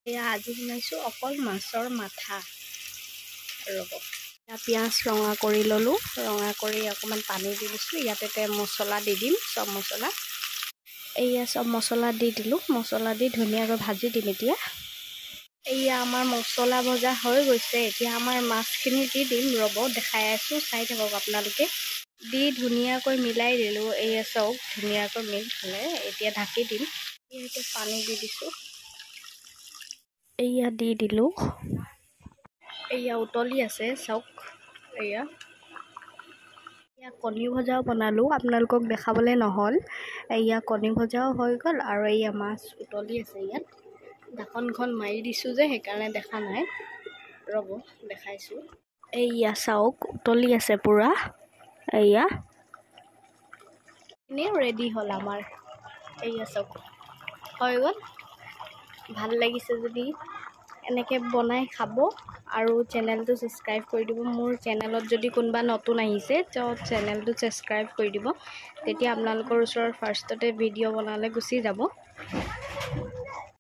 এয়া আজি বনাইছোঁ অকল মাছৰ মাথা। ৰ'ব, পিঁয়াজ ৰঙা কৰি ল'লোঁ, ৰঙা কৰি অকণমান পানী দি দিছোঁ। ইয়াতে মছলা দি দিম, চব মছলা। এয়া চব মছলা দি দিলোঁ, মছলা দি ধুনীয়াকৈ ভাজি দিম এতিয়া। এয়া আমাৰ মছলা ভজা হৈ গৈছে। এতিয়া আমাৰ মাছখিনি দি দিম, ৰ'ব দেখাই আছোঁ, চাই থাকক আপোনালোকে। দি ধুনীয়াকৈ মিলাই দিলোঁ। এয়া চাওক ধুনীয়াকৈ মিক্স হ'লে এতিয়া ঢাকি দিম। এতিয়া পানী দি দিছোঁ, এয়া দি দিলোঁ। এয়া উতলি আছে চাওক। এয়া কণী ভজাও বনালোঁ, আপোনালোকক দেখাবলৈ নহ'ল। এয়া কণী ভজাও হৈ গ'ল আৰু এয়া মাছ উতলি আছে। ইয়াত ঢাকনখন মাৰি দিছোঁ যে সেইকাৰণে দেখা নাই, ৰ'ব দেখাইছোঁ। এয়া চাওক উতলি আছে পূৰা। এয়া এনেই ৰেডি হ'ল আমাৰ। এয়া চাওক হৈ গ'ল। ভাল লাগিছে যদি এনেকৈ বনাই খাব আৰু চেনেলটো ছাবস্ক্ৰাইব কৰি দিব। মোৰ চেনেলত যদি কোনোবা নতুন আহিছে তো চেনেলটো ছাবস্ক্ৰাইব কৰি দিব, তেতিয়া আপোনালোকৰ ওচৰত ফাৰ্ষ্টতে ভিডিঅ' বনালে গুচি যাব।